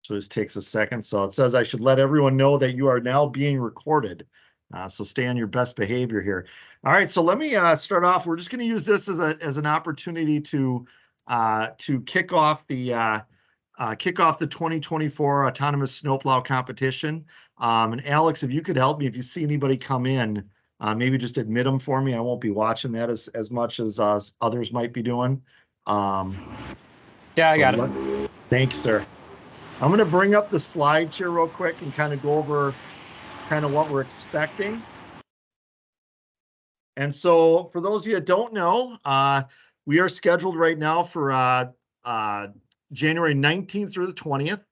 So this takes a second. So it says I should let everyone know that you are now being recorded. So stay on your best behavior here. All right, so let me start off. We're just going to use this as an opportunity to kick off the 2024 Autonomous Snowplow Competition. And Alex, if you could help me, if you see anybody come in, maybe just admit them for me. I won't be watching that as much as others might be doing. Yeah, I got it. Thank you, sir. I'm going to bring up the slides here real quick and kind of go over kind of what we're expecting. And so for those of you that don't know, we are scheduled right now for January 19th through the 20th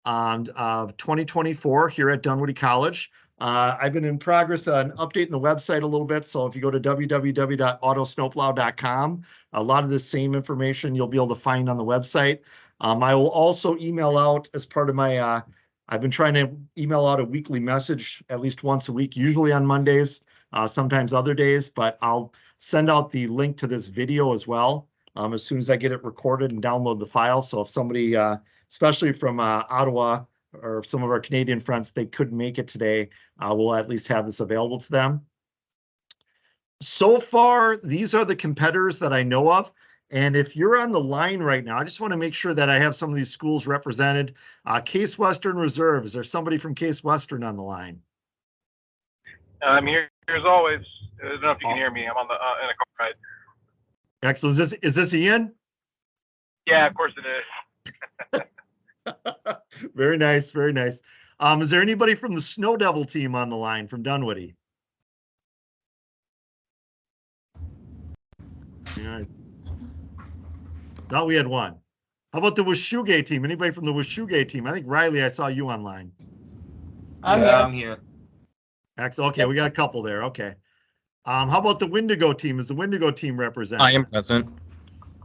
of 2024 here at Dunwoody College. I've been in progress on updating the website a little bit. So if you go to www.autosnowplow.com, a lot of the same information you'll be able to find on the website. I will also email out as part of my, I've been trying to email out a weekly message at least once a week, usually on Mondays, sometimes other days, but I'll send out the link to this video as well as soon as I get it recorded and download the file. So if somebody, especially from Ottawa or some of our Canadian friends, they couldn't make it today, we'll at least have this available to them. So far, these are the competitors that I know of. And if you're on the line right now, I just want to make sure that I have some of these schools represented. Case Western Reserve, is there somebody from Case Western on the line? I'm here as always. I don't know if you can hear me. I'm on the in a car ride. Excellent. Is this Ian? Yeah, of course it is. Very nice, very nice. Is there anybody from the Snow Devil team on the line from Dunwoody? Yeah. Thought we had one. How about the Washougal team? Anybody from the Washougal team? I think Riley, I saw you online. I'm here. Excellent. Okay, we got a couple there. Okay. How about the Wendigo team? Is the Wendigo team represented? I am present.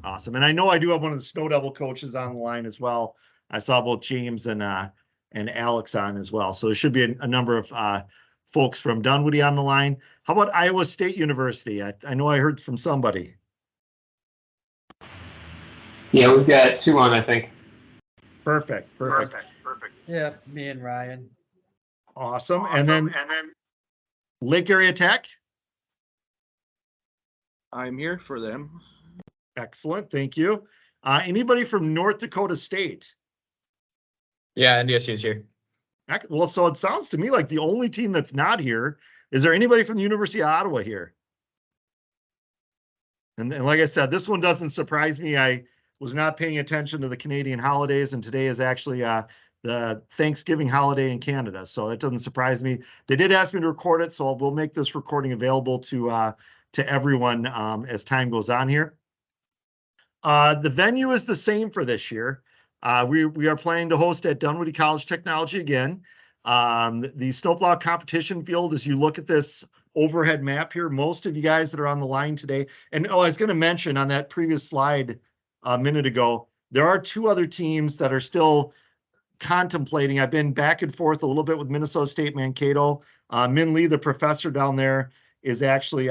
Awesome. And I know I do have one of the Snow Devil coaches on the line as well. I saw both James and Alex on as well. So there should be a number of folks from Dunwoody on the line. How about Iowa State University? I know I heard from somebody. Yeah, we've got two on, I think. Perfect. Yeah, me and Ryan. Awesome. And then Lake Area Tech. I'm here for them. Excellent. Thank you. Anybody from North Dakota State? Yeah, NDSU is here. Well, so it sounds to me like the only team that's not here. Is there anybody from the University of Ottawa here? And like I said, this one doesn't surprise me. I was not paying attention to the Canadian holidays, and today is actually the Thanksgiving holiday in Canada, so that doesn't surprise me. They did ask me to record it, so we'll make this recording available to everyone as time goes on here. The venue is the same for this year. We are planning to host at Dunwoody College Technology again. The snowplow competition field, as you look at this overhead map here, most of you guys that are on the line today, and I was going to mention on that previous slide a minute ago, there are two other teams that are still contemplating. I've been back and forth a little bit with Minnesota State Mankato. Min Lee, the professor down there, is actually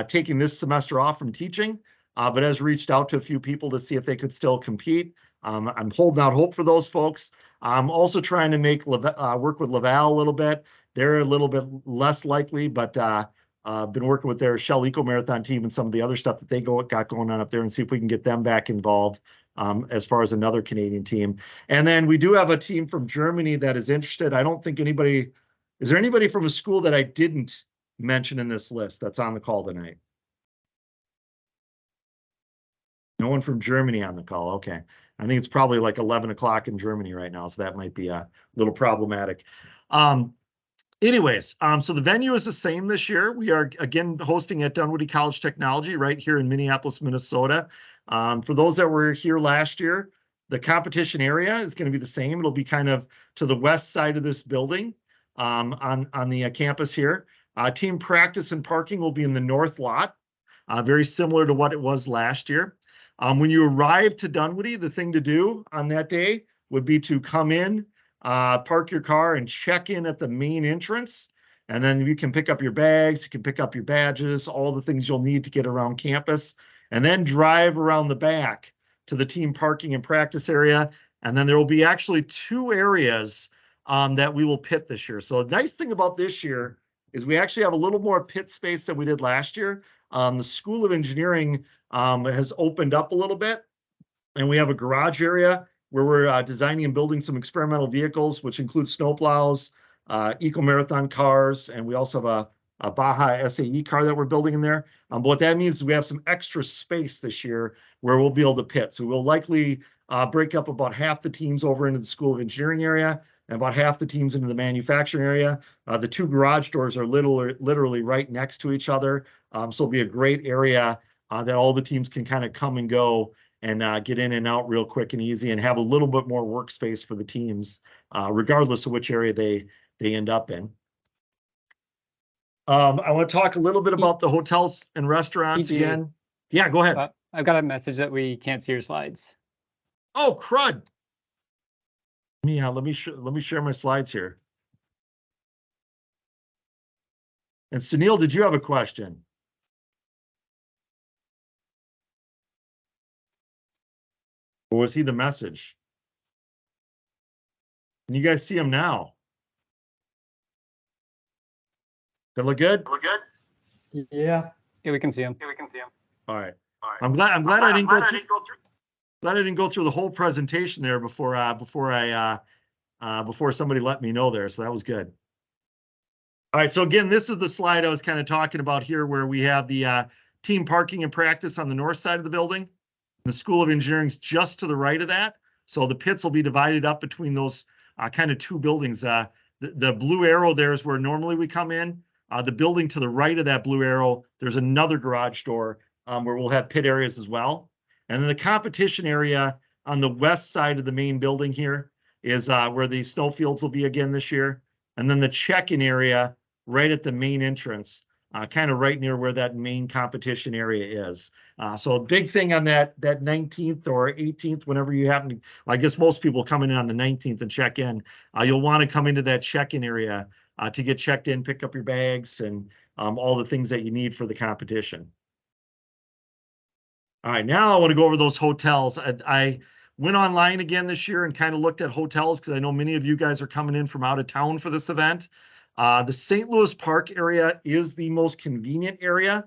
taking this semester off from teaching, but has reached out to a few people to see if they could still compete. I'm holding out hope for those folks. I'm also trying to make work with Laval a little bit. They're a little bit less likely, but been working with their Shell Eco Marathon team and some of the other stuff that they got going on up there, and see if we can get them back involved as far as another Canadian team. And then we do have a team from Germany that is interested. I don't think anybody, is there anybody from a school that I didn't mention in this list that's on the call tonight? No one from Germany on the call. Okay. I think it's probably like 11 o'clock in Germany right now, so that might be a little problematic. Anyways, so the venue is the same this year. We are again hosting at Dunwoody College Technology right here in Minneapolis, Minnesota. For those that were here last year, the competition area is going to be the same. It'll be kind of to the west side of this building on the campus here. Team practice and parking will be in the north lot, very similar to what it was last year. When you arrive to Dunwoody, the thing to do on that day would be to come in, park your car, and check in at the main entrance. And then you can pick up your bags, you can pick up your badges, all the things you'll need to get around campus, and then drive around the back to the team parking and practice area. And then there will be actually 2 areas that we will pit this year. So the nice thing about this year is we actually have a little more pit space than we did last year. The School of Engineering has opened up a little bit, and we have a garage area where we're designing and building some experimental vehicles, which include snowplows, eco-marathon cars, and we also have a Baja SAE car that we're building in there. But what that means is we have some extra space this year where we'll be able to pit. So we'll likely break up about half the teams over into the School of Engineering area and about half the teams into the manufacturing area. The 2 garage doors are literally right next to each other. So it'll be a great area that all the teams can kind of come and go and get in and out real quick and easy and have a little bit more workspace for the teams, regardless of which area they end up in. I want to talk a little bit about the hotels and restaurants again. Yeah, go ahead. I've got a message that we can't see your slides. Oh, crud. Let me share my slides here. And Sunil, did you have a question? Or was he the message? Can you guys see him now? That look good? Yeah. Yeah, we can see him. All right. I'm glad I didn't go through. Glad I didn't go through the whole presentation there before somebody let me know there. So that was good. All right. So again, this is the slide I was kind of talking about here, where we have the team parking and practice on the north side of the building. The School of Engineering is just to the right of that. So the pits will be divided up between those kind of 2 buildings. The blue arrow there is where normally we come in. The building to the right of that blue arrow, there's another garage door where we'll have pit areas as well. And then the competition area on the west side of the main building here is where the snow fields will be again this year. And then the check-in area right at the main entrance, kind of right near where that main competition area is. So a big thing on that 19th or 18th, whenever you happen to, I guess most people coming in on the 19th and check in, you'll want to come into that check-in area to get checked in, pick up your bags, and all the things that you need for the competition. All right, now I want to go over those hotels. I went online again this year and kind of looked at hotels because I know many of you guys are coming in from out of town for this event. The St. Louis Park area is the most convenient area.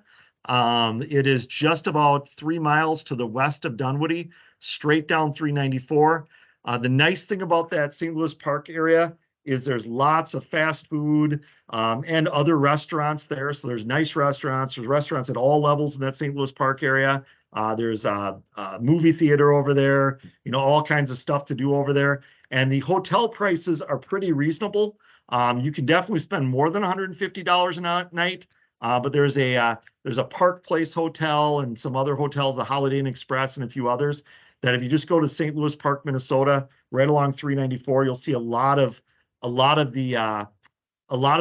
It is just about 3 miles to the west of Dunwoody, straight down 394. The nice thing about that St. Louis Park area is there's lots of fast food and other restaurants there. So there's nice restaurants. There's restaurants at all levels in that St. Louis Park area. There's a movie theater over there, all kinds of stuff to do over there. And the hotel prices are pretty reasonable. You can definitely spend more than $150 a night, but there's a Park Place Hotel and some other hotels, a Holiday Inn Express and a few others, that if you just go to St. Louis Park, Minnesota, right along 394, you'll see a lot of the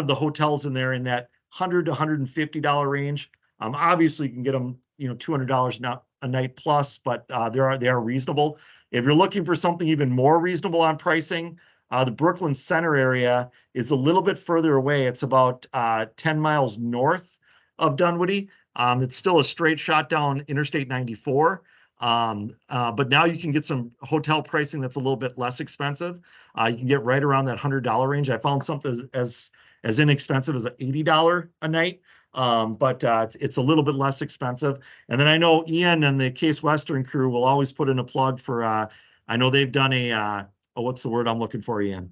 hotels in there in that $100 to $150 range. Obviously you can get them, $200 a night plus, but they are reasonable. If you're looking for something even more reasonable on pricing, the Brooklyn Center area is a little bit further away. It's about 10 miles north of Dunwoody. It's still a straight shot down Interstate 94. But now you can get some hotel pricing that's a little bit less expensive. You can get right around that $100 range. I found something as inexpensive as $80 a night. But it's a little bit less expensive. And then I know Ian and the Case Western crew will always put in a plug for, I know they've done what's the word I'm looking for, Ian?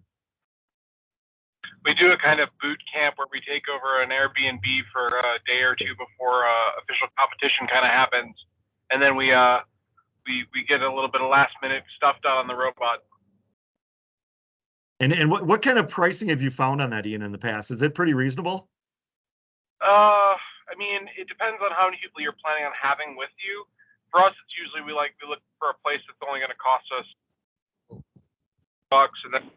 We do a kind of boot camp where we take over an Airbnb for a day or 2 before official competition kind of happens. And then we get a little bit of last minute stuff done on the robot. And what kind of pricing have you found on that, Ian, in the past? Is it pretty reasonable? I mean, it depends on how many people you're planning on having with you. For us, it's usually we look for a place that's only going to cost us $bucks, and then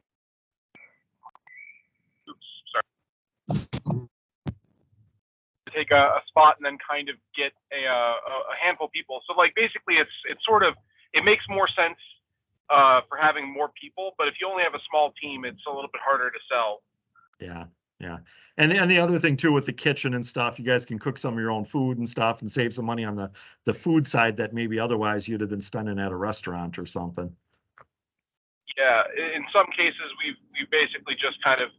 take a spot and then kind of get a handful of people. So basically it's sort of, it makes more sense for having more people, but if you only have a small team, it's a little bit harder to sell. Yeah. And the other thing too, with the kitchen and stuff, you guys can cook some of your own food and stuff and save some money on the food side that maybe otherwise you'd have been spending at a restaurant or something. Yeah, in some cases we've basically just kind of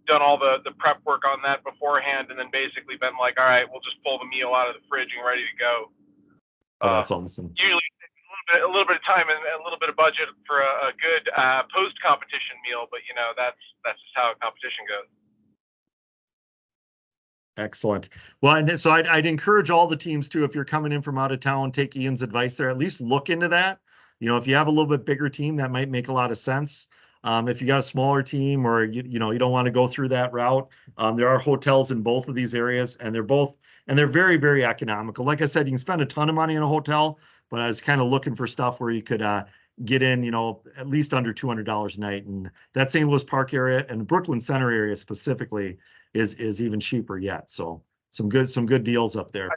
done all the prep work on that beforehand, and then basically been like, all right, we'll just pull the meal out of the fridge and ready to go. Oh, that's awesome. Usually a little bit of time and a little bit of budget for a good post competition meal, but you know that's just how a competition goes. Excellent. Well, and so I'd encourage all the teams too, if you're coming in from out of town, take Ian's advice there, at least look into that. You know, if you have a little bit bigger team, that might make a lot of sense. If you got a smaller team or you know, you don't want to go through that route, there are hotels in both of these areas and they're very, very economical. Like I said, you can spend a ton of money in a hotel, but I was kind of looking for stuff where you could get in, you know, at least under $200 a night. And that St. Louis Park area and the Brooklyn Center area specifically is even cheaper yet. So some good deals up there.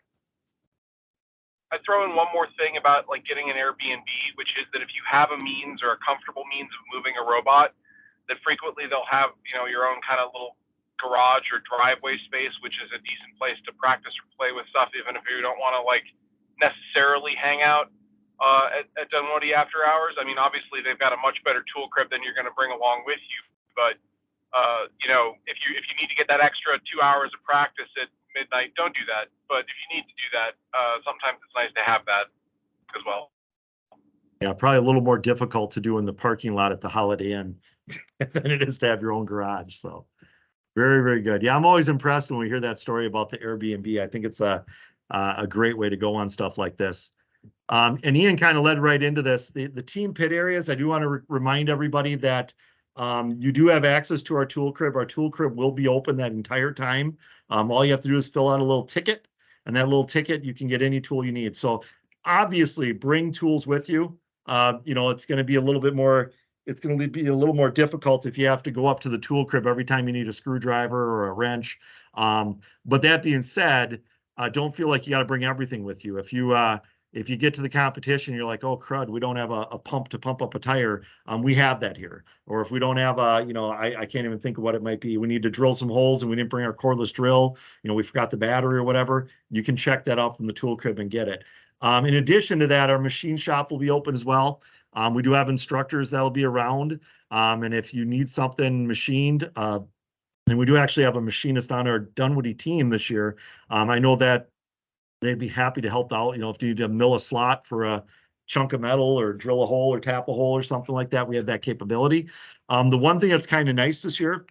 I throw in one more thing about like getting an Airbnb, which is that if you have a means or a comfortable means of moving a robot, that frequently they'll have, you know, your own kind of little garage or driveway space, which is a decent place to practice or play with stuff, even if you don't want to like necessarily hang out at Dunwoody after hours. I mean, obviously they've got a much better tool crib than you're going to bring along with you, but you know, if you need to get that extra 2 hours of practice at midnight, don't do that. But if you need to do that, sometimes it's nice to have that as well. Yeah, probably a little more difficult to do in the parking lot at the Holiday Inn than it is to have your own garage. So very, very good. Yeah, I'm always impressed when we hear that story about the Airbnb. I think it's a great way to go on stuff like this. And Ian kind of led right into this. The team pit areas, I do want to remind everybody that you do have access to our tool crib. Our tool crib will be open that entire time. All you have to do is fill out a little ticket, and that little ticket, you can get any tool you need. So obviously bring tools with you. You know, it's going to be a little bit more, it's going to be a little more difficult if you have to go up to the tool crib every time you need a screwdriver or a wrench. But that being said, don't feel like you got to bring everything with you. If you get to the competition, you're like, oh crud, we don't have a pump to pump up a tire. We have that here. Or if we don't have you know, I can't even think of what it might be. We need to drill some holes and we didn't bring our cordless drill. You know, we forgot the battery or whatever. You can check that out from the tool crib and get it. In addition to that, our machine shop will be open as well. We do have instructors that'll be around. And if you need something machined, and we do actually have a machinist on our Dunwoody team this year. I know that they'd be happy to help out. You know, if you need to mill a slot for a chunk of metal or drill a hole or tap a hole or something like that, we have that capability. The one thing that's kind of nice this year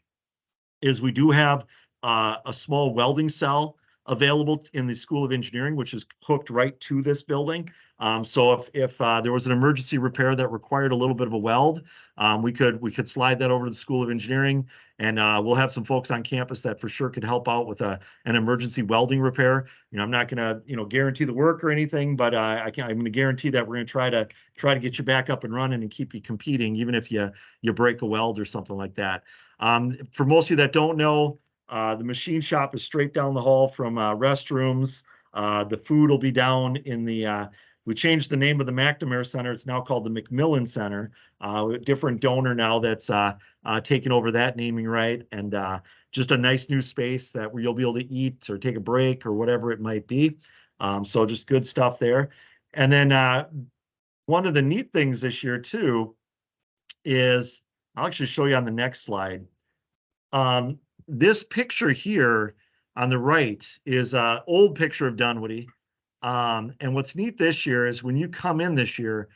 is we do have a small welding cell available in the School of Engineering, which is hooked right to this building. So if there was an emergency repair that required a little bit of a weld, we could slide that over to the School of Engineering, and we'll have some folks on campus that for sure could help out with an emergency welding repair. You know, I'm not going to, you know, guarantee the work or anything, but I'm going to guarantee that we're going to try to get you back up and running and keep you competing, even if you break a weld or something like that. For most of you that don't know, the machine shop is straight down the hall from restrooms. The food will be down in the, we changed the name of the McNamara Center. It's now called the McMillan Center. A different donor now that's taken over that naming right. And just a nice new space that where you'll be able to eat or take a break or whatever it might be. So just good stuff there. And then one of the neat things this year too is, I'll actually show you on the next slide. This picture here on the right is an old picture of Dunwoody. And what's neat this year is when you come in this year,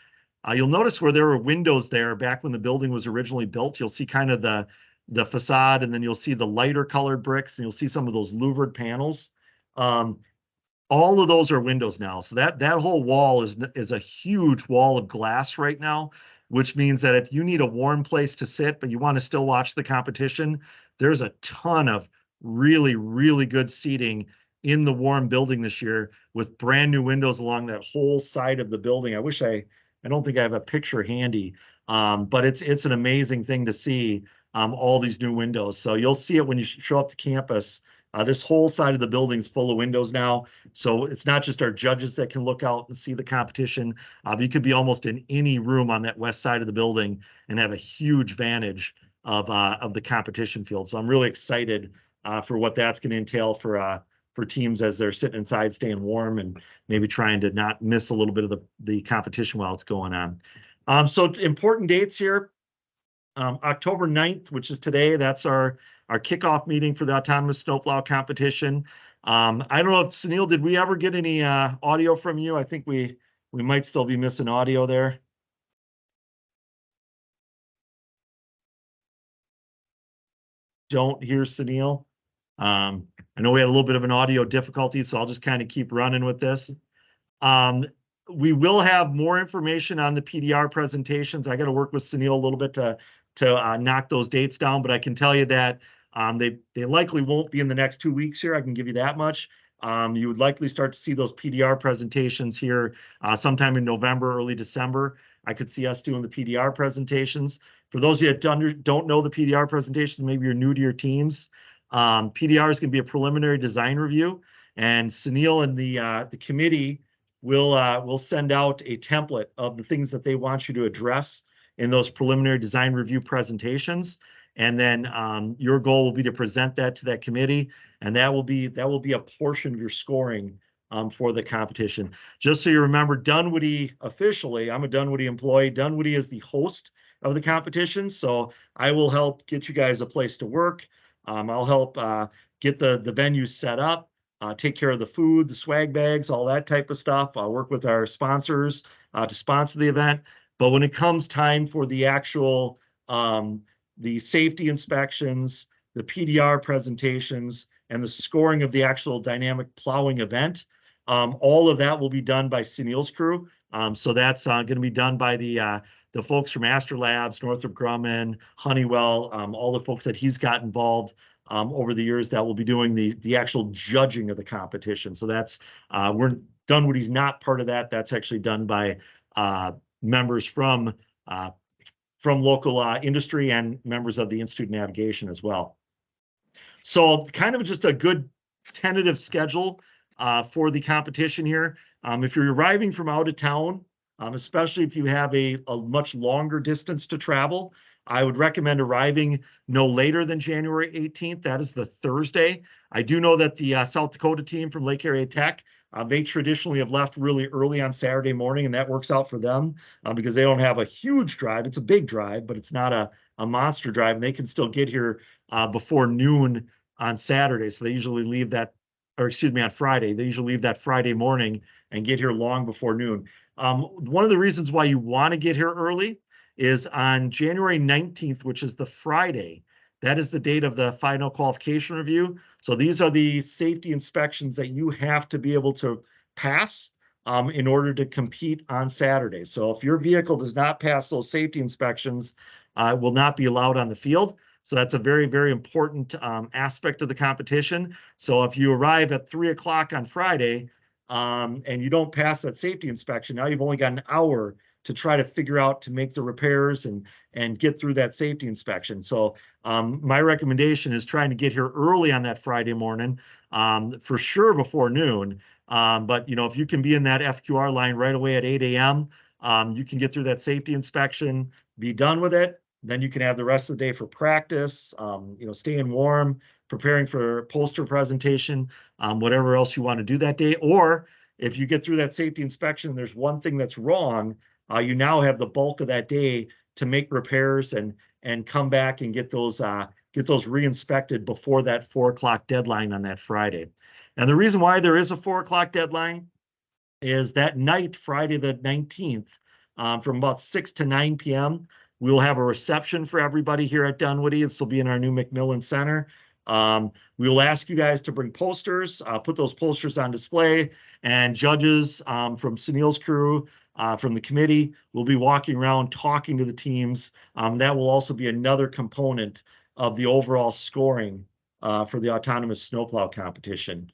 you'll notice where there were windows there back when the building was originally built. You'll see kind of the facade, and then you'll see the lighter colored bricks, and you'll see some of those louvered panels. All of those are windows now. So that whole wall is a huge wall of glass right now, which means that if you need a warm place to sit, but you want to still watch the competition, there's a ton of really, really good seating in the warm building this year with brand new windows along that whole side of the building. I don't think I have a picture handy, but it's an amazing thing to see all these new windows. So you'll see it when you show up to campus. This whole side of the building is full of windows now. So it's not just our judges that can look out and see the competition. You could be almost in any room on that west side of the building and have a huge vantage of the competition field. So I'm really excited for what that's going to entail for teams as they're sitting inside, staying warm, and maybe trying to not miss a little bit of the competition while it's going on. So important dates here. October 9th, which is today, that's our kickoff meeting for the Autonomous Snowplow Competition. I don't know if Sunil, did we ever get any audio from you? I think we might still be missing audio there. Don't hear Sunil. I know we had a little bit of an audio difficulty, so I'll just kind of keep running with this. We will have more information on the PDR presentations. I got to work with Sunil a little bit to knock those dates down, but I can tell you that they likely won't be in the next 2 weeks here. I can give you that much. You would likely start to see those PDR presentations here sometime in November, early December. I could see us doing the PDR presentations. For those of you that don't know the PDR presentations, maybe you're new to your teams, PDR is going to be a preliminary design review, and Sunil and the committee will send out a template of the things that they want you to address in those preliminary design review presentations. And then your goal will be to present that to that committee, and that will be a portion of your scoring for the competition. Just so you remember, Dunwoody officially, I'm a Dunwoody employee. Dunwoody is the host of the competition, so I will help get you guys a place to work. I'll help get the venue set up, take care of the food, the swag bags, all that type of stuff. I'll work with our sponsors to sponsor the event. But when it comes time for the actual the safety inspections, the PDR presentations, and the scoring of the actual dynamic plowing event, all of that will be done by Sunil's crew. So that's going to be done by the folks from Astor Labs, Northrop Grumman, Honeywell, all the folks that he's got involved over the years that will be doing the actual judging of the competition. So that's Dunwoody's not part of that. That's actually done by members from local industry and members of the Institute of Navigation as well. So kind of just a good tentative schedule for the competition here. If you're arriving from out of town, especially if you have a much longer distance to travel, I would recommend arriving no later than January 18th. That is the Thursday. I do know that the South Dakota team from Lake Area Tech, they traditionally have left really early on Saturday morning, and that works out for them because they don't have a huge drive. It's a big drive, but it's not a monster drive, and they can still get here before noon on Saturday. So they usually leave on Friday. They usually leave that Friday morning and get here long before noon. One of the reasons why you want to get here early is on January 19th, which is the Friday. That is the date of the final qualification review. So these are the safety inspections that you have to be able to pass in order to compete on Saturday. So if your vehicle does not pass those safety inspections, it will not be allowed on the field. So that's a very, very important aspect of the competition. So if you arrive at 3 o'clock on Friday and you don't pass that safety inspection, now you've only got an hour to try to figure out to make the repairs and get through that safety inspection. So my recommendation is trying to get here early on that Friday morning, for sure before noon. But if you can be in that FQR line right away at 8 a.m., you can get through that safety inspection, be done with it. Then you can have the rest of the day for practice, staying warm, preparing for poster presentation, whatever else you want to do that day. Or if you get through that safety inspection and there's one thing that's wrong, you now have the bulk of that day to make repairs and come back and get those re-inspected before that 4 o'clock deadline on that Friday. And the reason why there is a 4 o'clock deadline is that night, Friday the 19th, from about 6 to 9 p.m., we will have a reception for everybody here at Dunwoody. This will be in our new McMillan Center. We will ask you guys to bring posters, put those posters on display, and judges from Sunil's crew, from the committee, will be walking around talking to the teams. That will also be another component of the overall scoring for the Autonomous Snowplow Competition.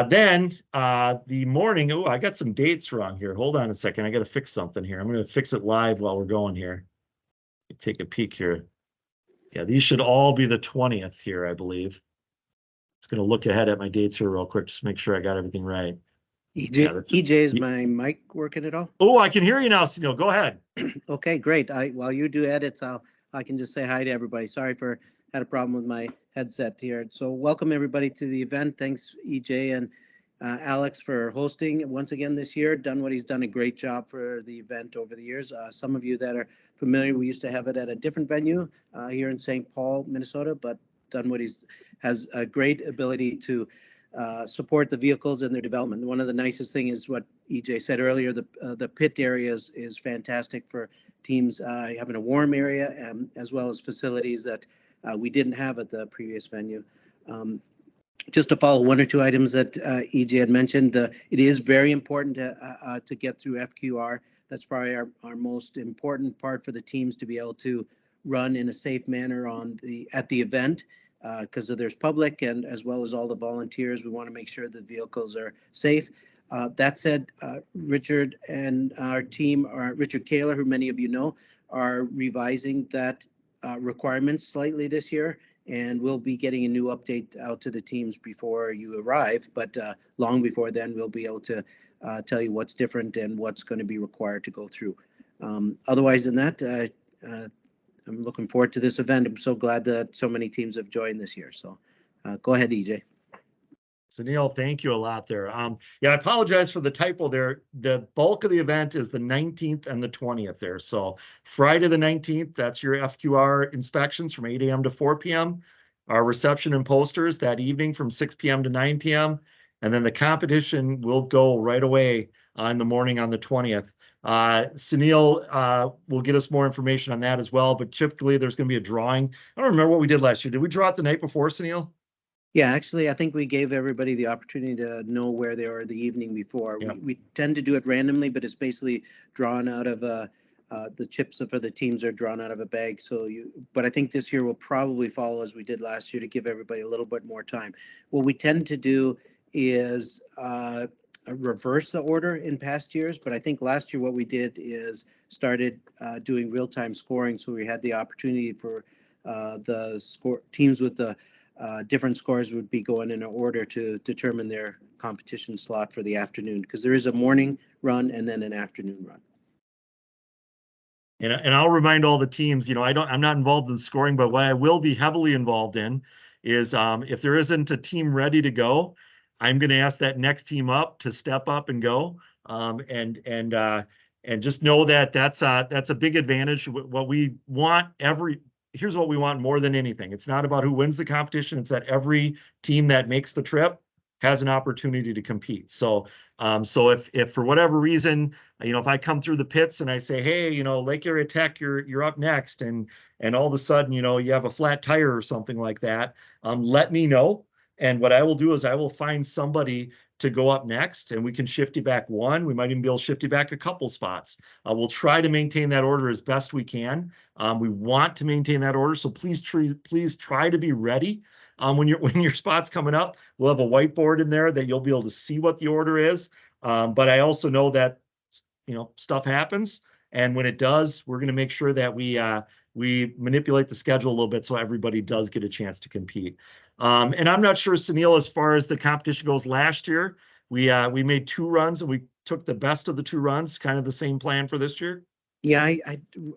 Then the morning, I got some dates wrong here. Hold on a second. I got to fix something here. I'm going to fix it live while we're going here. Take a peek here. Yeah, these should all be the 20th here, I believe. Just going to look ahead at my dates here real quick, just to make sure I got everything right. EJ, is my mic working at all? Oh, I can hear you now, Sunil. Go ahead. Okay, great. While you do edits, I can just say hi to everybody. Sorry had a problem with my headset here. So welcome everybody to the event. Thanks, EJ Alex for hosting once again this year, done what he's done a great job for the event over the years. Some of you that are familiar, we used to have it at a different venue here in St. Paul, Minnesota, but done what has a great ability to support the vehicles and their development. One of the nicest thing is what EJ said earlier, the pit area is fantastic for teams having a warm area as well as facilities that we didn't have at the previous venue. Just to follow one or two items that EJ had mentioned, it is very important to get through FQR. That's probably our most important part for the teams to be able to run in a safe manner at the event because there's public and as well as all the volunteers. We want to make sure the vehicles are safe. That said, Richard and our team, Richard Kaler, who many of you know, are revising that requirements slightly this year. And we'll be getting a new update out to the teams before you arrive. But long before then, we'll be able to tell you what's different and what's going to be required to go through. Otherwise than that, I'm looking forward to this event. I'm so glad that so many teams have joined this year. So go ahead, EJ. Sunil, thank you a lot there. Yeah, I apologize for the typo there. The bulk of the event is the 19th and the 20th there. So Friday the 19th, that's your FQR inspections from 8 a.m. to 4 p.m. Our reception and posters that evening from 6 p.m. to 9 p.m. And then the competition will go right away in the morning on the 20th. Sunil will get us more information on that as well, but typically there's going to be a drawing. I don't remember what we did last year. Did we draw it the night before, Sunil? Yeah, actually, I think we gave everybody the opportunity to know where they are the evening before. Yeah. We tend to do it randomly, but it's basically drawn out of the chips for the teams are drawn out of a bag. But I think this year will probably follow as we did last year to give everybody a little bit more time. What we tend to do is reverse the order in past years, but I think last year what we did is started doing real-time scoring, so we had the opportunity for the teams with the different scores would be going in order to determine their competition slot for the afternoon, because there is a morning run and then an afternoon run. And I'll remind all the teams, I'm not involved in scoring, but what I will be heavily involved in is if there isn't a team ready to go, I'm going to ask that next team up to step up and go. And just know that that's a big advantage. What we want here's what we want more than anything. It's not about who wins the competition. It's that every team that makes the trip has an opportunity to compete. So if for whatever reason, if I come through the pits and I say, hey, Lake Area Tech, you're up next, and all of a sudden, you have a flat tire or something like that, let me know. And what I will do is I will find somebody to go up next, and we can shift you back one. We might even be able to shift you back a couple spots. We'll try to maintain that order as best we can. We want to maintain that order, so please try to be ready. When your spot's coming up, we'll have a whiteboard in there that you'll be able to see what the order is. But I also know that stuff happens, and when it does, we're going to make sure that we manipulate the schedule a little bit so everybody does get a chance to compete. And I'm not sure, Sunil, as far as the competition goes. Last year, we made 2 runs and we took the best of the 2 runs. Kind of the same plan for this year. Yeah,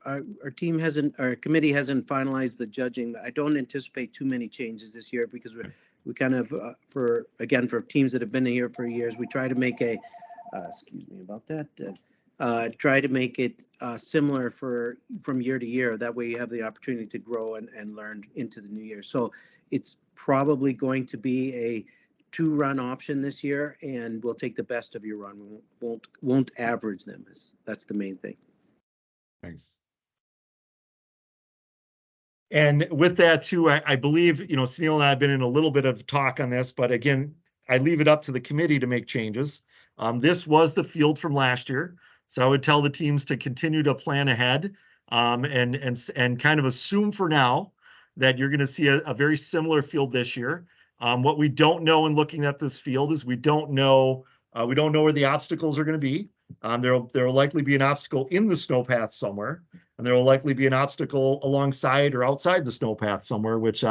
our committee hasn't finalized the judging. I don't anticipate too many changes this year because we kind of for teams that have been here for years, we try to make excuse me about that. Try to make it similar from year to year. That way you have the opportunity to grow and learn into the new year. So it's probably going to be a 2-run option this year, and we'll take the best of your run. We won't average them. That's the main thing. Thanks. And with that too, I believe, Sunil and I have been in a little bit of talk on this, but again, I leave it up to the committee to make changes. This was the field from last year. So I would tell the teams to continue to plan ahead and kind of assume for now that you're going to see a very similar field this year. What we don't know in looking at this field is we don't know where the obstacles are going to be. There will likely be an obstacle in the snowpath somewhere, and there will likely be an obstacle alongside or outside the snowpath somewhere, which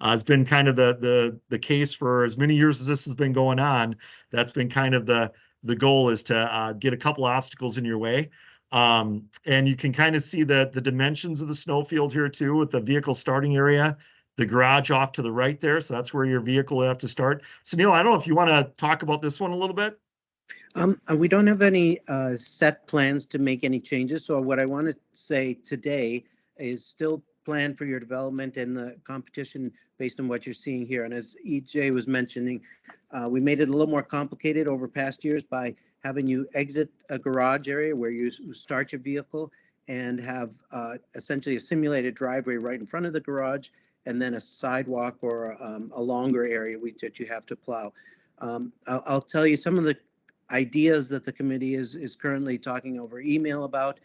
has been kind of the case for as many years as this has been going on. That's been kind of the goal, is to get a couple obstacles in your way. And you can kind of see the dimensions of the snowfield here too, with the vehicle starting area. the garage off to the right there. So that's where your vehicle will have to start. Sunil, I don't know if you want to talk about this one a little bit. We don't have any set plans to make any changes. So what I want to say today is still plan for your development and the competition based on what you're seeing here. And as EJ was mentioning, we made it a little more complicated over past years by having you exit a garage area where you start your vehicle and have essentially a simulated driveway right in front of the garage, and then a sidewalk or a longer area that you have to plow. I'll tell you some of the ideas that the committee is currently talking over email about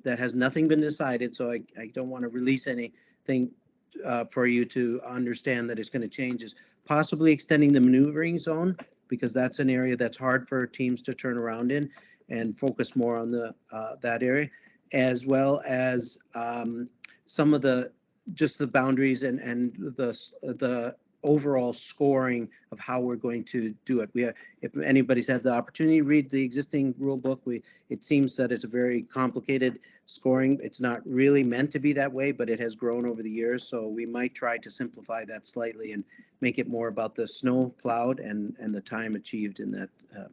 that has nothing been decided. So I don't want to release anything for you to understand that it's going to change, is possibly extending the maneuvering zone, because that's an area that's hard for teams to turn around in and focus more on that area, as well as some of the boundaries and the overall scoring of how we're going to do it. If anybody's had the opportunity to read the existing rule book, it seems that it's a very complicated scoring. It's not really meant to be that way, but it has grown over the years. So we might try to simplify that slightly and make it more about the snow plowed and the time achieved in that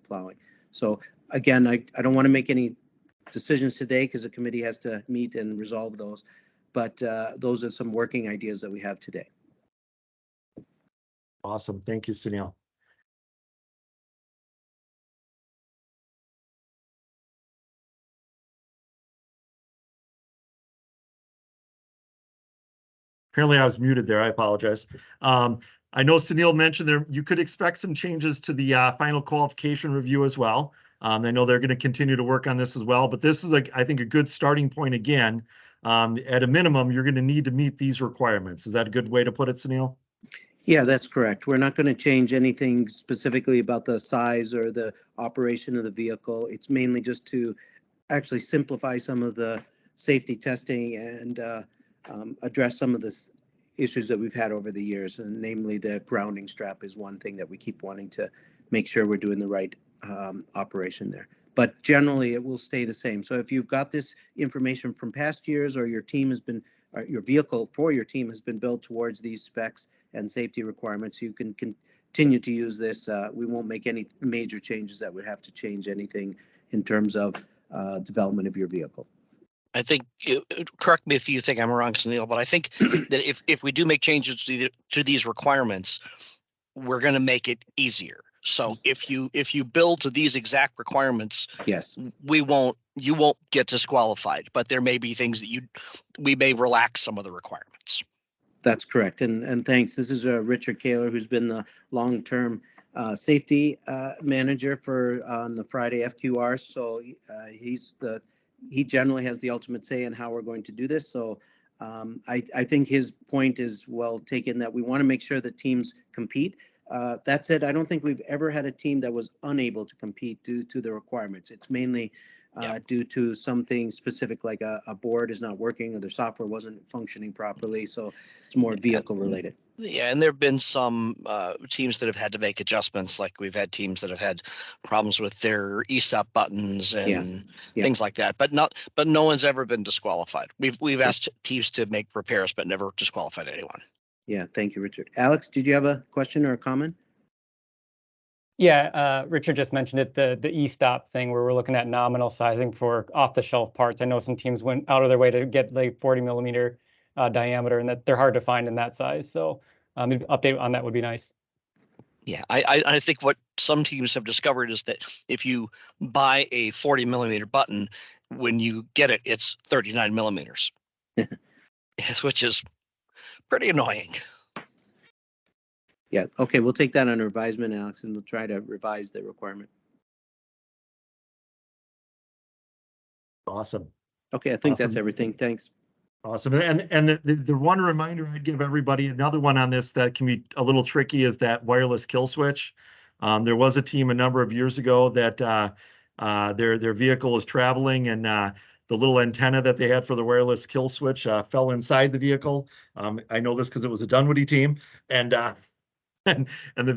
plowing. So again, I don't want to make any decisions today because the committee has to meet and resolve those. But those are some working ideas that we have today. Awesome. Thank you, Sunil. Apparently I was muted there. I apologize. I know Sunil mentioned there you could expect some changes to the final qualification review as well. I know they're going to continue to work on this as well, but this is, I think, a good starting point again. At a minimum, you're going to need to meet these requirements. Is that a good way to put it, Sunil? Yeah, that's correct. We're not going to change anything specifically about the size or the operation of the vehicle. It's mainly just to actually simplify some of the safety testing and address some of the issues that we've had over the years. And namely, the grounding strap is one thing that we keep wanting to make sure we're doing the right operation there. But generally, it will stay the same. So if you've got this information from past years, or your team has been, or your vehicle for your team has been built towards these specs and safety requirements, you can continue to use this. We won't make any major changes that would have to change anything in terms of development of your vehicle. I think, correct me if you think I'm wrong, Sunil, but I think that if we do make changes to these requirements, we're going to make it easier. So if you build to these exact requirements, yes, you won't get disqualified, but there may be things that we may relax some of the requirements. That's correct. And thanks. This is Richard Kaler, who's been the long-term safety manager on the Friday FQR. So he generally has the ultimate say in how we're going to do this. So I think his point is well taken, that we want to make sure that teams compete. That said, I don't think we've ever had a team that was unable to compete due to the requirements. It's mainly due to something specific, like a board is not working or their software wasn't functioning properly. So it's more vehicle related. Yeah, and there have been some teams that have had to make adjustments. Like we've had teams that have had problems with their ESOP buttons and things like that. But no one's ever been disqualified. We've asked teams to make repairs, but never disqualified anyone. Yeah, thank you, Richard. Alex, did you have a question or a comment? Yeah, Richard just mentioned it, the e-stop thing where we're looking at nominal sizing for off-the-shelf parts. I know some teams went out of their way to get like 40 millimeter diameter, and that they're hard to find in that size. So an update on that would be nice. Yeah, I think what some teams have discovered is that if you buy a 40 millimeter button, when you get it, it's 39 millimeters, which is pretty annoying. Yeah, okay, we'll take that under advisement, Alex, and we'll try to revise the requirement. Awesome. Okay, I think Awesome. That's everything. Thanks. Awesome. And the one reminder I'd give everybody, another one on this that can be a little tricky, is that wireless kill switch. There was a team a number of years ago that their vehicle was traveling, and the little antenna that they had for the wireless kill switch fell inside the vehicle. I know this because it was a Dunwoody team, and the